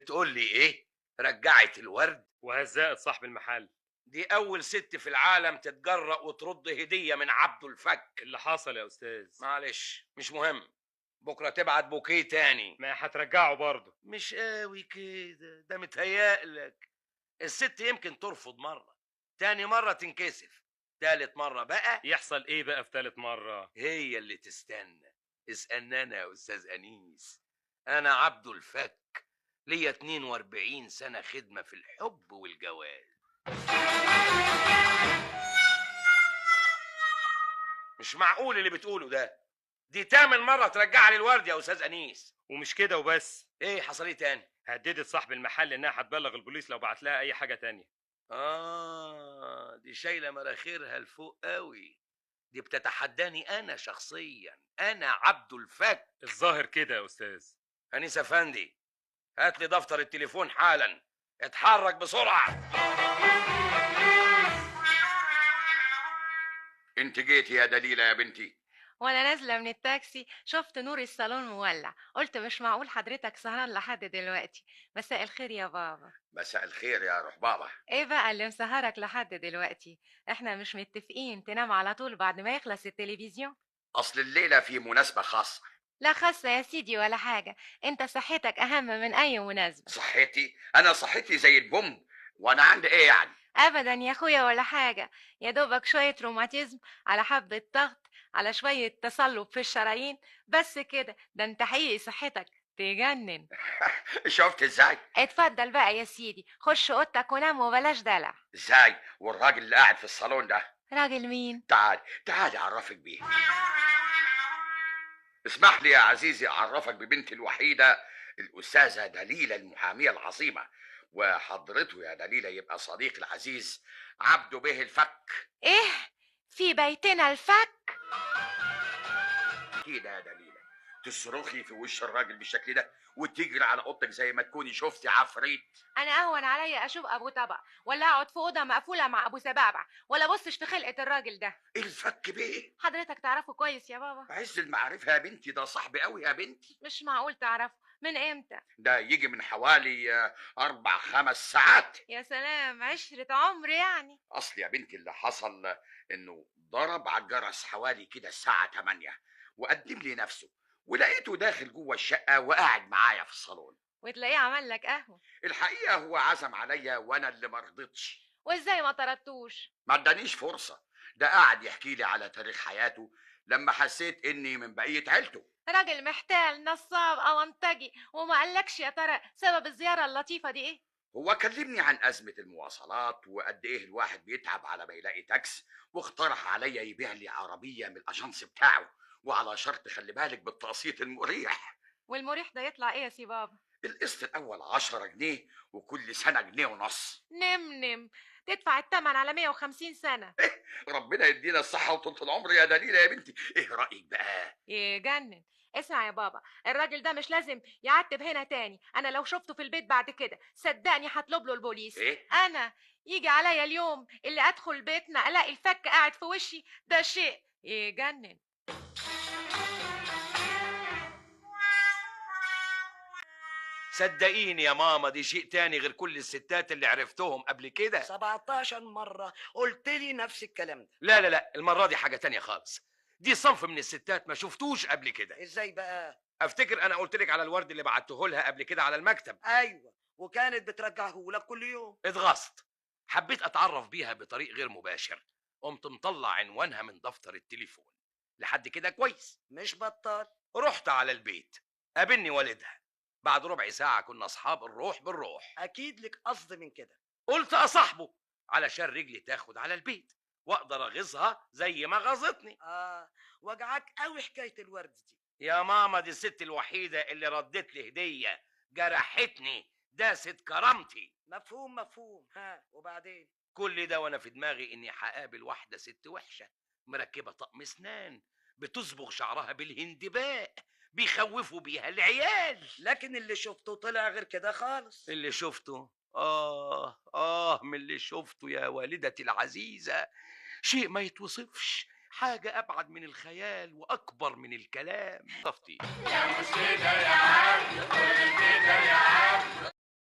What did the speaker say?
بتقول لي ايه؟ رجعت الورد؟ وهزقت صاحب المحل. دي اول ست في العالم تتجرأ وترد هدية من عبده الفك. اللي حصل يا استاذ؟ معلش مش مهم، بكرة تبعت بوكيه تاني. ما هترجعه برضه. مش قوي كده، ده متهيألك. الست يمكن ترفض مرة، تاني مرة تنكسف، تالت مرة بقى يحصل ايه بقى في تالت مرة؟ هي اللي تستنى. اسألني انا يا استاذ انيس، انا عبده الفك، ليا 42 سنة خدمة في الحب والجواز. مش معقول اللي بتقوله ده، دي تامن مرة ترجع لي الورد يا استاذ انيس. ومش كده وبس، ايه حصل ايه تاني؟ هددت صاحب المحل انها هتبلغ البوليس لو بعت لها اي حاجة تانية. دي شايلة مراخيرها لفوق قوي، دي بتتحداني انا شخصيا، انا عبده الفك. الظاهر كده يا استاذ. انيس افندي، هات لي دفتر التليفون حالا، اتحرك بسرعة. انت جيتي يا دليلة يا بنتي؟ وانا نازله من التاكسي شفت نور الصالون مولع، قلت مش معقول حضرتك سهران لحد دلوقتي. مساء الخير يا بابا. مساء الخير يا روح بابا. ايه بقى اللي مسهرك لحد دلوقتي؟ احنا مش متفقين تنام على طول بعد ما يخلص التلفزيون؟ اصل الليلة في مناسبة خاصة. لا خاصه يا سيدي ولا حاجه، انت صحتك اهم من اي مناسبه. صحتي؟ انا صحتي زي البوم، وانا عندي ايه يعني؟ ابدا يا اخويا ولا حاجه، يا دوبك شويه روماتيزم على حبه ضغط على شويه تصلب في الشرايين، بس كده. ده انت حقيقي صحتك تجنن. شفت ازاي؟ اتفضل بقى يا سيدي، خش اوضتك ونام وبلاش دلع. ازاي؟ والراجل اللي قاعد في الصالون ده؟ راجل مين؟ تعالي اعرفك بيه. اسمح لي يا عزيزي اعرفك ببنتي الوحيدة، الاستاذة دليلة المحامية العظيمة، وحضرته يا دليلة يبقى صديق العزيز عبده بيه الفك. ايه؟ في بيتنا الفك؟ كده يا دليلة تصرخي في وش الراجل بالشكل ده وتجري على اوضتك زي ما تكوني شفتي عفريت؟ انا اهون عليا اشوف ابو طبق، ولا اقعد في اوضه مقفوله مع ابو سبابع، ولا بصش في خلقه الراجل ده. الفك بيه حضرتك تعرفه كويس يا بابا؟ عز المعرفة يا بنتي، ده صاحبي قوي يا بنتي. مش معقول تعرفه، من امتى؟ ده يجي من حوالي 4 5 ساعات. يا سلام، عشرة عمر يعني. اصل يا بنتي اللي حصل انه ضرب على الجرس حوالي كده الساعة 8 وقدم لي نفسه، ولقيته داخل جوه الشقة وقاعد معايا في الصالون. وتلاقيه عمل لك قهوه؟ الحقيقة هو عزم عليا وانا اللي مرضتش. وازاي ما طردتوش؟ ما ادانيش فرصة، ده قاعد يحكي لي على تاريخ حياته لما حسيت اني من بقية عيلته. راجل محتال نصاب او انتجي، وما قالكش يا ترى سبب الزياره اللطيفه دي ايه؟ هو كلمني عن أزمة المواصلات وقد إيه الواحد بيتعب على ما يلاقي تاكس، واقترح عليا يبيع لي عربية من الأجنس بتاعه، وعلى شرط خلي بالك بالتقسيط المريح. والمريح ده يطلع ايه يا سي بابا؟ القسط الأول 10 جنيه، وكل سنة جنيه ونص. نم تدفع التمن على 150 سنة. ربنا يدينا الصحة وطولة العمر يا دليلة يا بنتي، إيه رأيك بقى؟ يجنن. اسمع يا بابا، الراجل ده مش لازم يعتب هنا تاني، انا لو شفته في البيت بعد كده صدقني هطلب له البوليس. إيه؟ انا يجي عليا اليوم اللي ادخل بيتنا الاقي الفك قاعد في وشي، ده شيء يجنن. صدقيني يا ماما دي شيء تاني غير كل الستات اللي عرفتهم قبل كده. 17 مرة قلت لي نفس الكلام ده. لا لا لا، المرة دي حاجة تانية خالص، دي صنف من الستات ما شفتوش قبل كده. ازاي بقى؟ افتكر انا قلت لك على الورد اللي بعته لها قبل كده على المكتب. ايوه، وكانت بترجعه لك كل يوم. اتغصت، حبيت اتعرف بيها بطريق غير مباشر، قمت مطلع عنوانها من دفتر التليفون. لحد كده كويس. مش بطال. رحت على البيت، قابلني والدها، بعد ربع ساعة كنا اصحاب الروح بالروح. اكيد لك قصد من كده. قلت اصاحبه علشان رجلي تاخد على البيت واقدر اغيظها زي ما غاظتني. وجعك قوي حكاية الورد دي. يا ماما دي الست الوحيدة اللي ردت لي هدية، جرحتني، داست كرامتي. مفهوم مفهوم. وبعدين؟ كل ده وانا في دماغي اني هقابل واحدة ست وحشة مركبة طقم اسنان، بتصبغ شعرها بالهندباء، بيخوفوا بيها العيال. لكن اللي شفته طلع غير كده خالص. اللي شفته من اللي شفته يا والدتي العزيزة شيء ما يتوصفش، حاجة أبعد من الخيال وأكبر من الكلام. طفتي يا مش كده يا عم،